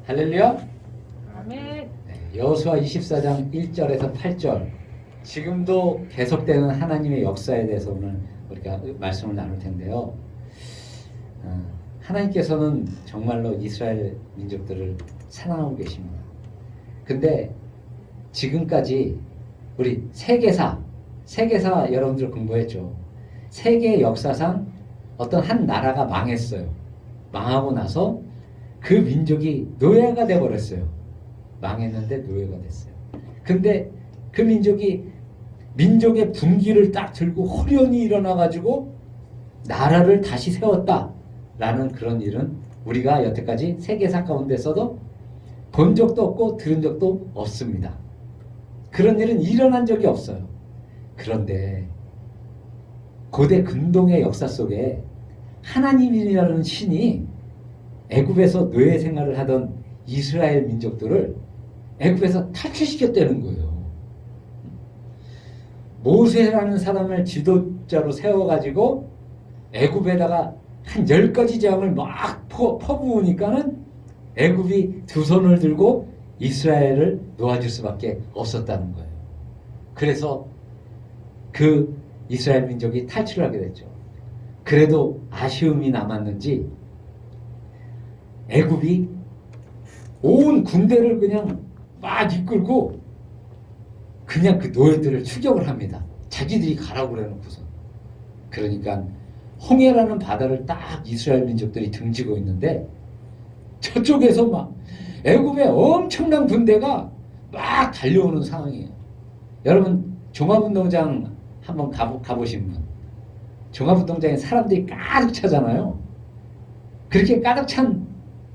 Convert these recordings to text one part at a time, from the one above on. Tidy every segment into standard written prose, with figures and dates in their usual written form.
할렐루야. 아멘. 여호수아 24장 1절에서 8절 지금도 계속되는 하나님의 역사에 대해서 오늘 우리가 말씀을 나눌 텐데요. 하나님께서는 정말로 이스라엘 민족들을 사랑하고 계십니다. 근데 지금까지 우리 세계사 여러분들 공부했죠. 세계 역사상 어떤 한 나라가 망했어요. 망하고 나서 그 민족이 노예가 돼버렸어요. 망했는데 노예가 됐어요. 근데 그 민족의 분기를 딱 들고 호련히 일어나가지고 나라를 다시 세웠다라는 그런 일은 우리가 여태까지 세계사 가운데서도 본 적도 없고 들은 적도 없습니다. 그런 일은 일어난 적이 없어요. 그런데 고대 근동의 역사 속에 하나님이라는 신이 애굽에서 노예 생활을 하던 이스라엘 민족들을 애굽에서 탈출시켰다는 거예요. 모세라는 사람을 지도자로 세워가지고 애굽에다가 한 10가지 재앙을 막 퍼부으니까는 애굽이 두 손을 들고 이스라엘을 놓아줄 수밖에 없었다는 거예요. 그래서 그 이스라엘 민족이 탈출을 하게 됐죠. 그래도 아쉬움이 남았는지 애굽이 온 군대를 그냥 막 이끌고 그냥 그 노예들을 추격을 합니다. 자기들이 가라고 그래놓고서. 그러니까 홍해라는 바다를 딱 이스라엘 민족들이 등지고 있는데 저쪽에서 막 애굽의 엄청난 군대가 막 달려오는 상황이에요. 여러분 종합운동장 한번 가보신 분, 종합운동장에 사람들이 가득 차잖아요. 그렇게 가득 찬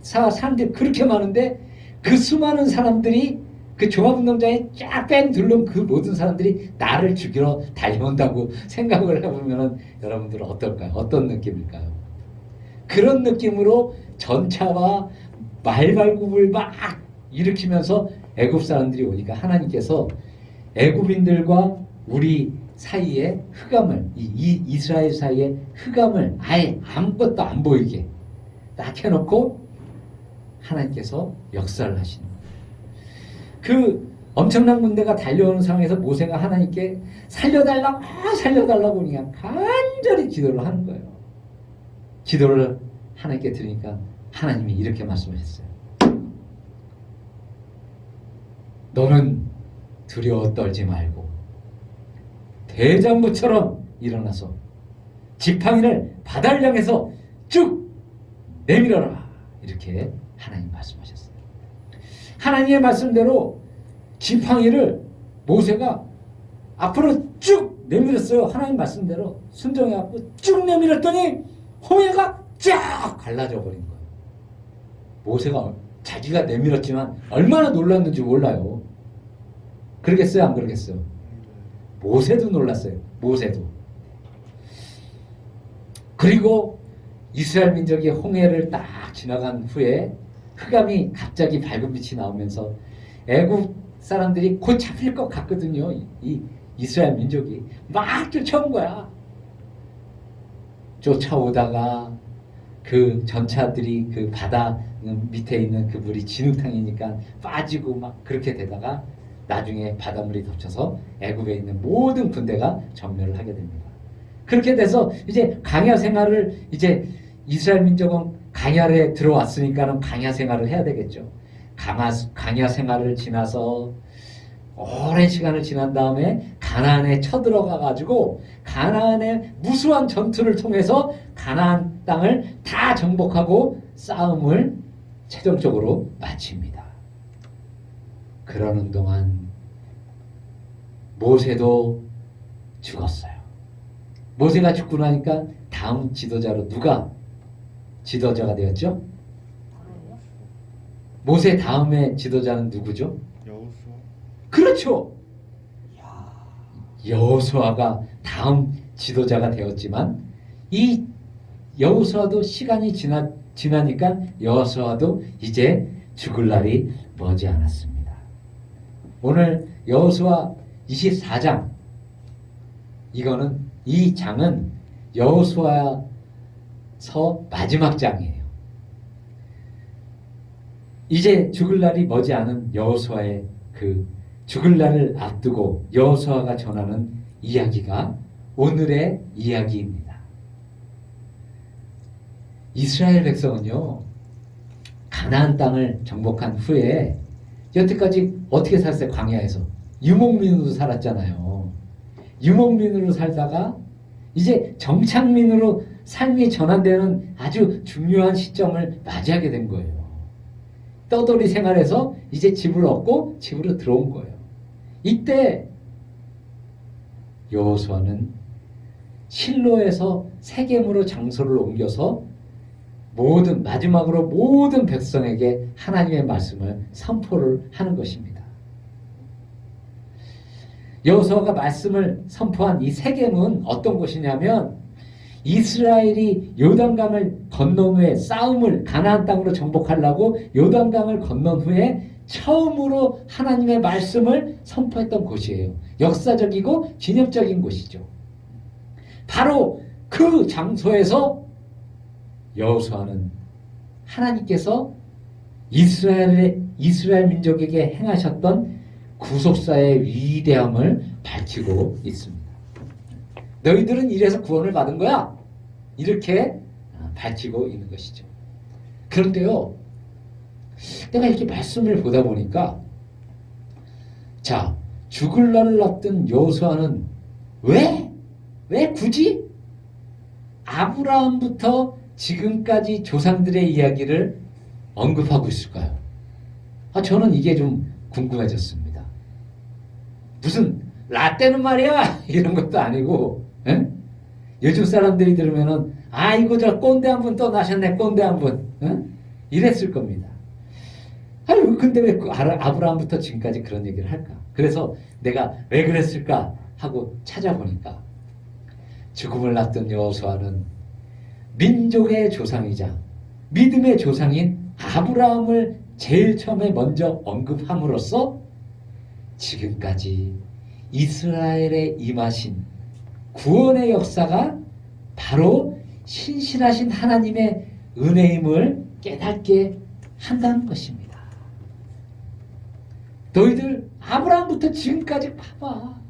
사람들이 그렇게 많은데 그 수많은 사람들이 그 종합운동장에 쫙 뺑 둘러온 그 모든 사람들이 나를 죽이러 달려온다고 생각을 해보면 여러분들은 어떨까요? 어떤 느낌일까요? 그런 느낌으로 전차와 말발굽을 막 일으키면서 애굽 사람들이 오니까 하나님께서 애굽인들과 우리 사이에 흑암을, 이스라엘 사이에 흑암을 아예 아무것도 안 보이게 딱 해놓고 하나님께서 역사를 하시는 거예요. 그 엄청난 군대가 달려오는 상황에서 모세가 하나님께 살려달라고 그냥 간절히 기도를 하는 거예요. 기도를 하나님께 드리니까 하나님이 이렇게 말씀하셨어요. 너는 두려워 떨지 말고 대장부처럼 일어나서 지팡이를 바다를 향해서 쭉 내밀어라. 이렇게 하나님 말씀하셨어요. 하나님의 말씀대로 지팡이를 모세가 앞으로 쭉 내밀었어요. 하나님 말씀대로 순종해갖고 쭉 내밀었더니 홍해가 쫙 갈라져 버린 거예요. 모세가 자기가 내밀었지만 얼마나 놀랐는지 몰라요. 그러겠어요? 안 그러겠어요? 모세도 놀랐어요. 모세도. 그리고 이스라엘 민족이 홍해를 딱 지나간 후에 흑암이 갑자기 밝은 빛이 나오면서 애굽 사람들이 곧 잡힐 것 같거든요. 이 이스라엘 민족이 막 쫓아온 거야. 쫓아오다가 그 전차들이 그 바다 밑에 있는 그 물이 진흙탕이니까 빠지고 막 그렇게 되다가 나중에 바닷물이 덮쳐서 애굽에 있는 모든 군대가 전멸을 하게 됩니다. 그렇게 돼서 이제 강야 생활을 이제 이스라엘 민족은 강야에 들어왔으니까는 강야 생활을 해야 되겠죠. 강야 생활을 지나서 오랜 시간을 지난 다음에 가나안에 쳐들어가 가지고 가나안의 무수한 전투를 통해서 가나안 땅을 다 정복하고 싸움을 최종적으로 마칩니다. 그러는 동안 모세도 죽었어요. 모세가 죽고 나니까 다음 지도자로 누가 지도자가 되었죠? 모세 다음에 지도자는 누구죠? 여호수아. 그렇죠. 여호수아가 다음 지도자가 되었지만 이 여호수아도 시간이 지나니까 여호수아도 이제 죽을 날이 머지 않았습니다. 오늘 여호수아 24장 이 장은 여호수아서 마지막 장이에요. 이제 죽을 날이 머지않은 여호수아의 그 죽을 날을 앞두고 여호수아가 전하는 이야기가 오늘의 이야기입니다. 이스라엘 백성은요, 가나안 땅을 정복한 후에 여태까지 어떻게 살았어요? 광야에서 유목민으로 살았잖아요. 유목민으로 살다가 이제 정착민으로 삶이 전환되는 아주 중요한 시점을 맞이하게 된 거예요. 떠돌이 생활에서 이제 집을 얻고 집으로 들어온 거예요. 이때 여호수아는 실로에서 세겜으로 장소를 옮겨서 마지막으로 모든 백성에게 하나님의 말씀을 선포를 하는 것입니다. 여호수아가 말씀을 선포한 이 세겜은 어떤 곳이냐면, 이스라엘이 요단강을 건넌 후에 가나안 땅으로 정복하려고 요단강을 건넌 후에 처음으로 하나님의 말씀을 선포했던 곳이에요. 역사적이고 기념적인 곳이죠. 바로 그 장소에서 여호수아는 하나님께서 이스라엘 민족에게 행하셨던 구속사의 위대함을 밝히고 있습니다. 너희들은 이래서 구원을 받은 거야, 이렇게 밝히고 있는 것이죠. 그런데요, 내가 이렇게 말씀을 보다 보니까, 자, 죽을 날을 앞둔 여호수아는 왜 굳이 아브라함부터 지금까지 조상들의 이야기를 언급하고 있을까요? 저는 이게 좀 궁금해졌습니다. 무슨 라떼는 말이야 이런 것도 아니고, 에? 요즘 사람들이 들으면은 아이고 저 꼰대 한 분 또 나셨네, 꼰대 한 분, 이랬을 겁니다. 아유, 근데 왜 아브라함부터 지금까지 그런 얘기를 할까? 그래서 내가 왜 그랬을까 하고 찾아보니까, 죽음을 앞둔 여호수아는 민족의 조상이자 믿음의 조상인 아브라함을 제일 처음에 먼저 언급함으로써 지금까지 이스라엘에 임하신 구원의 역사가 바로 신실하신 하나님의 은혜임을 깨닫게 한다는 것입니다. 너희들 아브라함부터 지금까지 봐봐.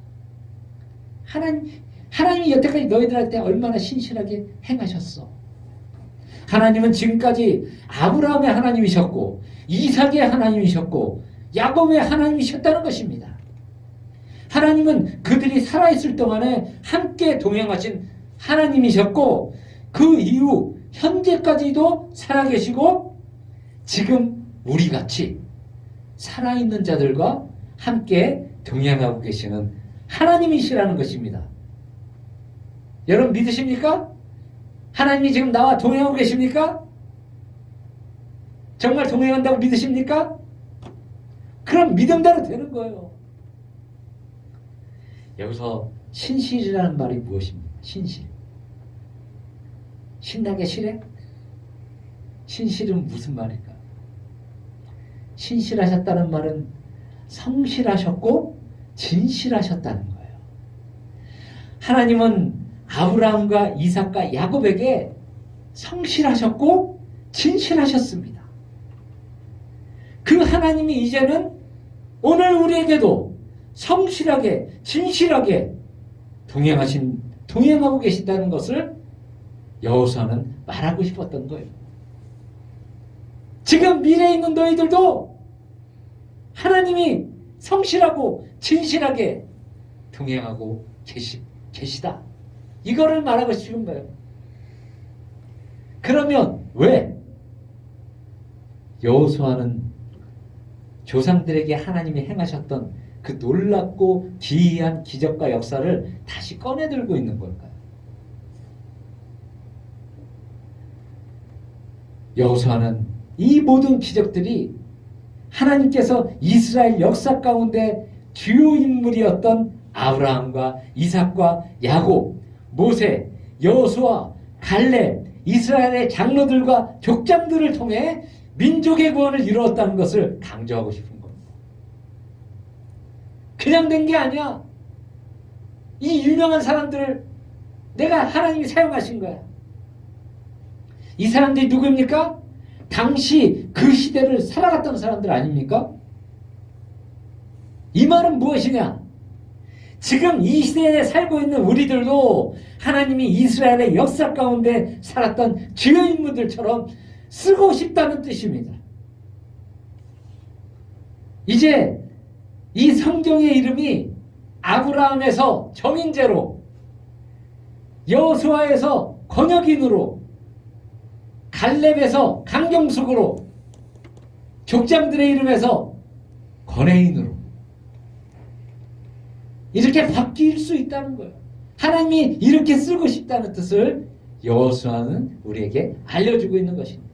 하나님이 여태까지 너희들한테 얼마나 신실하게 행하셨어. 하나님은 지금까지 아브라함의 하나님이셨고 이삭의 하나님이셨고 야곱의 하나님이셨다는 것입니다. 하나님은 그들이 살아있을 동안에 함께 동행하신 하나님이셨고, 그 이후 현재까지도 살아계시고 지금 우리같이 살아있는 자들과 함께 동행하고 계시는 하나님이시라는 것입니다. 여러분 믿으십니까? 하나님이 지금 나와 동행하고 계십니까? 정말 동행한다고 믿으십니까? 그럼 믿음대로 되는 거예요. 여기서 신실이라는 말이 무엇입니까? 신실. 신나게 실해? 신실은 무슨 말일까? 신실하셨다는 말은 성실하셨고 진실하셨다는 거예요. 하나님은 아브라함과 이삭과 야곱에게 성실하셨고 진실하셨습니다. 그 하나님이 이제는 오늘 우리에게도 성실하게 진실하게 동행하고 계신다는 것을 여호수아는 말하고 싶었던 거예요. 지금 미래에 있는 너희들도 하나님이 성실하고 진실하게 동행하고 계시다. 이거를 말하고 싶은 거예요. 그러면 왜 여호수아는 조상들에게 하나님이 행하셨던 그 놀랍고 기이한 기적과 역사를 다시 꺼내들고 있는 걸까요? 여호수아는 이 모든 기적들이 하나님께서 이스라엘 역사 가운데 주요 인물이었던 아브라함과 이삭과 야곱, 모세, 여호수아, 갈렙, 이스라엘의 장로들과 족장들을 통해 민족의 구원을 이루었다는 것을 강조하고 싶은 겁니다. 그냥 된 게 아니야. 이 유명한 사람들을 내가 하나님이 사용하신 거야. 이 사람들이 누구입니까? 당시 그 시대를 살아갔던 사람들 아닙니까? 이 말은 무엇이냐? 지금 이 시대에 살고 있는 우리들도 하나님이 이스라엘의 역사 가운데 살았던 주요 인물들처럼 쓰고 싶다는 뜻입니다. 이제 이 성경의 이름이 아브라함에서 정인재로, 여호수아에서 권역인으로, 갈렙에서 강경숙으로, 족장들의 이름에서 권해인으로 이렇게 바뀔 수 있다는 거예요. 하나님이 이렇게 쓰고 싶다는 뜻을 여호수아는 우리에게 알려주고 있는 것입니다.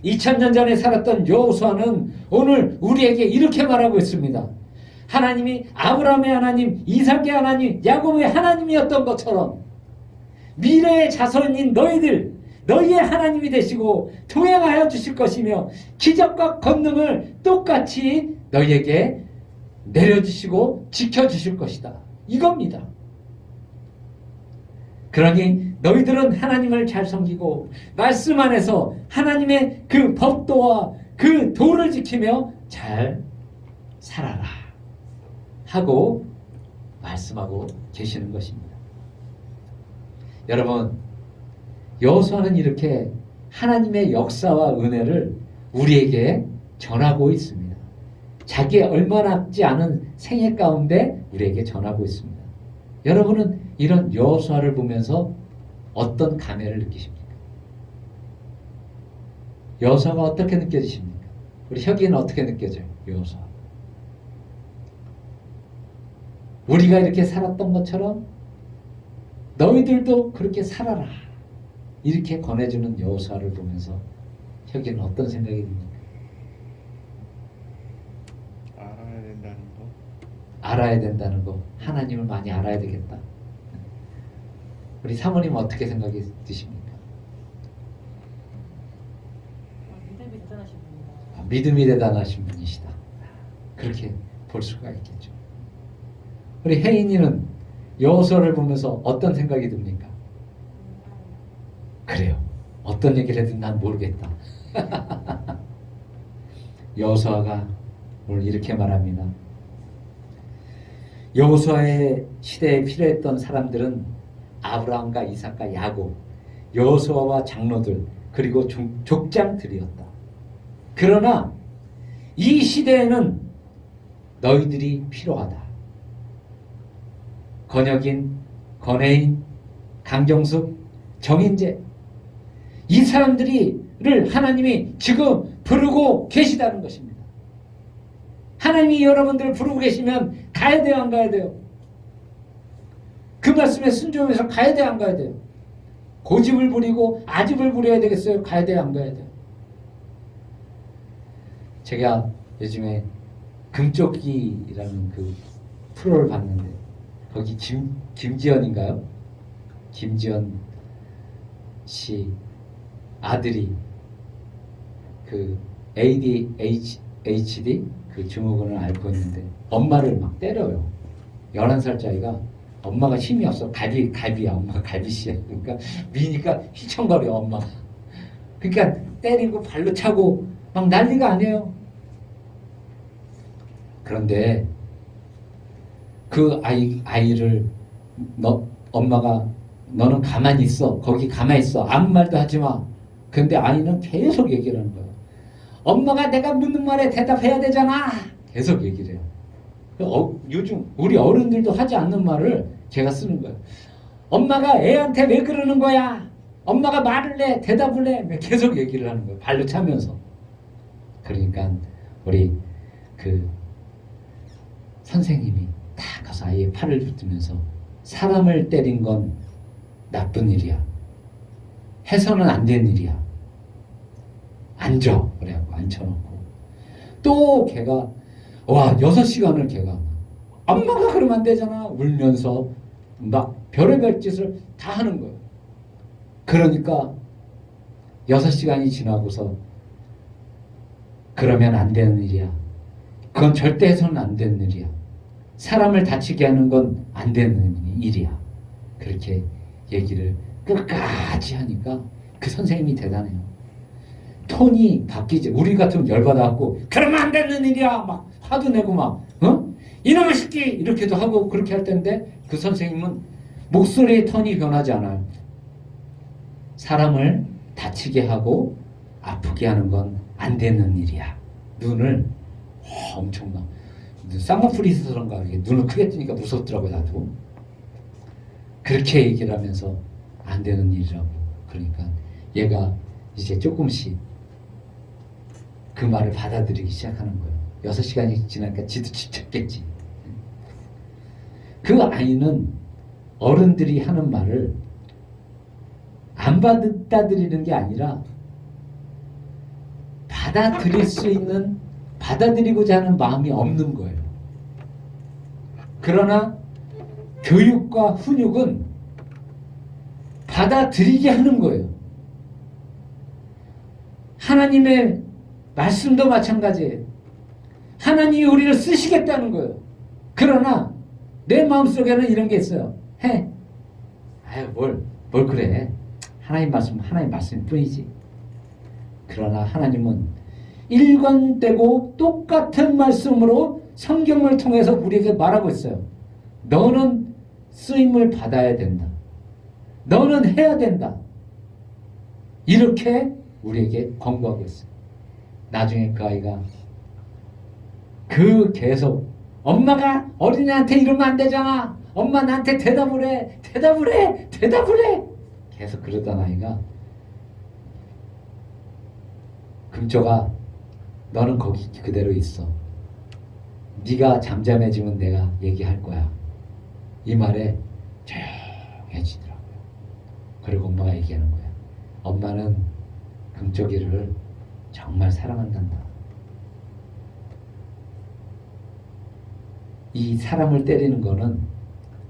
2000년 전에 살았던 여호수아는 오늘 우리에게 이렇게 말하고 있습니다. 하나님이 아브라함의 하나님, 이삭의 하나님, 야곱의 하나님이었던 것처럼 미래의 자손인 너희의 하나님이 되시고 동행하여 주실 것이며 기적과 권능을 똑같이 너희에게 내려주시고 지켜주실 것이다. 이겁니다. 그러니 너희들은 하나님을 잘 섬기고 말씀 안에서 하나님의 그 법도와 그 도를 지키며 잘 살아라 하고 말씀하고 계시는 것입니다. 여러분, 여호수아는 이렇게 하나님의 역사와 은혜를 우리에게 전하고 있습니다. 자기의 얼마 남지 않은 생애 가운데 우리에게 전하고 있습니다. 여러분은 이런 여호수아를 보면서 어떤 감회를 느끼십니까? 여호수아가 어떻게 느껴지십니까? 우리 혁이는 어떻게 느껴져요? 여호수아. 우리가 이렇게 살았던 것처럼 너희들도 그렇게 살아라. 이렇게 권해주는 여호수아를 보면서 혁이는 어떤 생각이 듭니까? 알아야 된다는 거. 알아야 된다는 거. 하나님을 많이 알아야 되겠다. 우리 사모님은 어떻게 생각이 드십니까? 믿음이 대단하신 분이다. 믿음이 대단하신 분이시다. 그렇게 볼 수가 있겠죠. 우리 혜인이는 여호수아를 보면서 어떤 생각이 듭니까? 그래요. 어떤 얘기를 해든 난 모르겠다. 여호수아가 오늘 이렇게 말합니다. 여호수아의 시대에 필요했던 사람들은 아브라함과 이삭과 야곱, 여호수아와 장로들, 그리고 족장들이었다. 그러나 이 시대에는 너희들이 필요하다. 권혁인, 권혜인, 강경숙, 정인재, 이 사람들을 하나님이 지금 부르고 계시다는 것입니다. 하나님이 여러분들을 부르고 계시면 가야 돼요, 안 가야 돼요? 그 말씀에 순종해서 가야 돼요, 안 가야 돼요? 고집을 부리고 아집을 부려야 되겠어요? 가야 돼요, 안 가야 돼요? 제가 요즘에 금쪽기라는 그 프로를 봤는데 거기 김지연인가요? 김지연 씨 아들이 그 ADHD 그 증후군을 앓고 있는데 엄마를 막 때려요. 11살짜리가 엄마가 힘이 없어. 갈비야. 엄마가 갈비씨야. 그러니까 미니까 휘청거려 엄마가. 그러니까 때리고 발로 차고 막 난리가 아니에요. 그런데 그 아이를 엄마가 너는 가만히 있어. 거기 가만히 있어. 아무 말도 하지 마. 근데 아이는 계속 얘기를 하는 거예요. 엄마가 내가 묻는 말에 대답해야 되잖아. 계속 얘기를 해요. 요즘 우리 어른들도 하지 않는 말을 제가 쓰는 거예요. 엄마가 애한테 왜 그러는 거야? 엄마가 말을 해, 대답을 해. 계속 얘기를 하는 거예요. 발로 차면서. 그러니까 우리 그 선생님이 딱 가서 아이의 팔을 붙들면서 사람을 때린 건 나쁜 일이야. 해서는 안 된 일이야. 앉아. 그래갖고 앉혀놓고 또 걔가 6시간을 걔가 엄마가 그러면 안 되잖아. 울면서 막 별의별 짓을 다 하는 거예요. 그러니까 6시간이 지나고서 그러면 안 되는 일이야. 그건 절대 해서는 안 되는 일이야. 사람을 다치게 하는 건 안 되는 일이야. 그렇게 얘기를 끝까지 하니까 그 선생님이 대단해요. 톤이 바뀌지. 우리 같으면 열받아갖고 그러면 안 되는 일이야 막 화도 내고 막 이놈의 새끼 이렇게도 하고 그렇게 할 텐데 그 선생님은 목소리의 톤이 변하지 않아요. 사람을 다치게 하고 아프게 하는 건 안 되는 일이야. 눈을 엄청나 쌍꺼풀이 그런가 눈을 크게 뜨니까 무섭더라고요. 나도 그렇게 얘기를 하면서 안 되는 일이라고. 그러니까 얘가 이제 조금씩 그 말을 받아들이기 시작하는 거예요. 6시간이 지나니까 지도 지쳤겠지. 그 아이는 어른들이 하는 말을 안 받아들이는 게 아니라 받아들일 수 있는, 받아들이고자 하는 마음이 없는 거예요. 그러나 교육과 훈육은 받아들이게 하는 거예요. 하나님의 말씀도 마찬가지예요. 하나님이 우리를 쓰시겠다는 거예요. 그러나 내 마음속에는 이런 게 있어요. 해. 아유 뭘 그래. 하나님 말씀일 뿐이지. 그러나 하나님은 일관되고 똑같은 말씀으로 성경을 통해서 우리에게 말하고 있어요. 너는 쓰임을 받아야 된다. 너는 해야 된다. 이렇게 우리에게 권고하고 있어요. 나중에 그 아이가 계속 엄마가 어린애한테 이러면 안 되잖아. 엄마 나한테 대답을 해. 계속 그러던 아이가 금쪽아 너는 거기 그대로 있어. 네가 잠잠해지면 내가 얘기할 거야. 이 말에 조용해지더라고요. 그리고 엄마가 얘기하는 거야. 엄마는 금쪽이를 정말 사랑한단다. 이 사람을 때리는 거는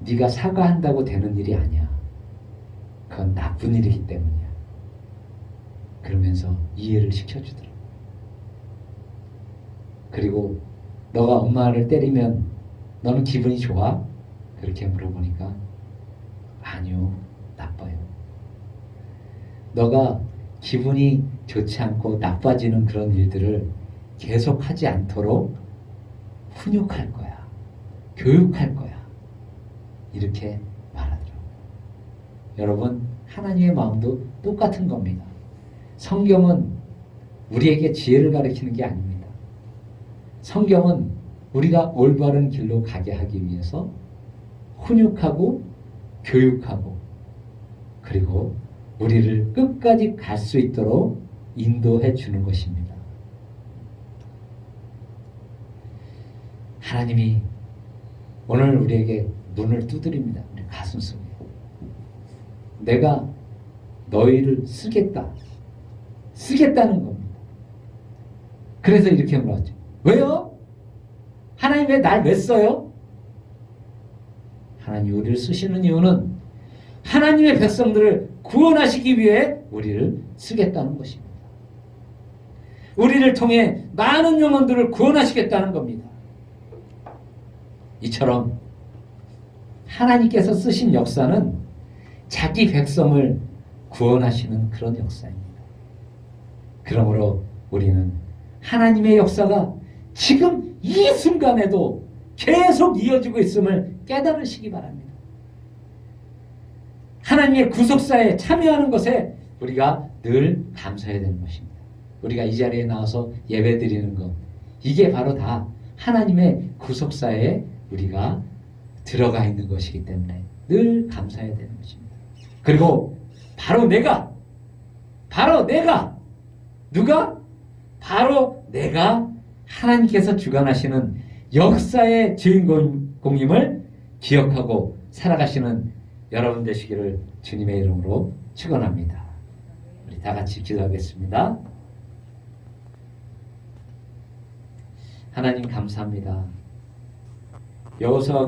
네가 사과한다고 되는 일이 아니야. 그건 나쁜 일이기 때문이야. 그러면서 이해를 시켜주더라고. 그리고 너가 엄마를 때리면 너는 기분이 좋아? 그렇게 물어보니까 아니요, 나빠요. 너가 기분이 좋지 않고 나빠지는 그런 일들을 계속하지 않도록 훈육할 거야. 교육할 거야. 이렇게 말하더라고요. 여러분, 하나님의 마음도 똑같은 겁니다. 성경은 우리에게 지혜를 가르치는 게 아닙니다. 성경은 우리가 올바른 길로 가게 하기 위해서 훈육하고 교육하고 그리고 우리를 끝까지 갈 수 있도록 인도해 주는 것입니다. 하나님이 오늘 우리에게 눈을 두드립니다. 우리 가슴 속에. 내가 너희를 쓰겠다는 겁니다. 그래서 이렇게 물었죠. 왜요? 하나님 왜 써요? 하나님 우리를 쓰시는 이유는 하나님의 백성들을 구원하시기 위해 우리를 쓰겠다는 것입니다. 우리를 통해 많은 영혼들을 구원하시겠다는 겁니다. 이처럼 하나님께서 쓰신 역사는 자기 백성을 구원하시는 그런 역사입니다. 그러므로 우리는 하나님의 역사가 지금 이 순간에도 계속 이어지고 있음을 깨달으시기 바랍니다. 하나님의 구속사에 참여하는 것에 우리가 늘 감사해야 되는 것입니다. 우리가 이 자리에 나와서 예배드리는 것, 이게 바로 다 하나님의 구속사에 우리가 들어가 있는 것이기 때문에 늘 감사해야 되는 것입니다. 그리고 바로 내가 누가? 바로 내가 하나님께서 주관하시는 역사의 주인공임을 기억하고 살아가시는 여러분 되시기를 주님의 이름으로 축원합니다. 우리 다 같이 기도하겠습니다. 하나님 감사합니다. 여호수아가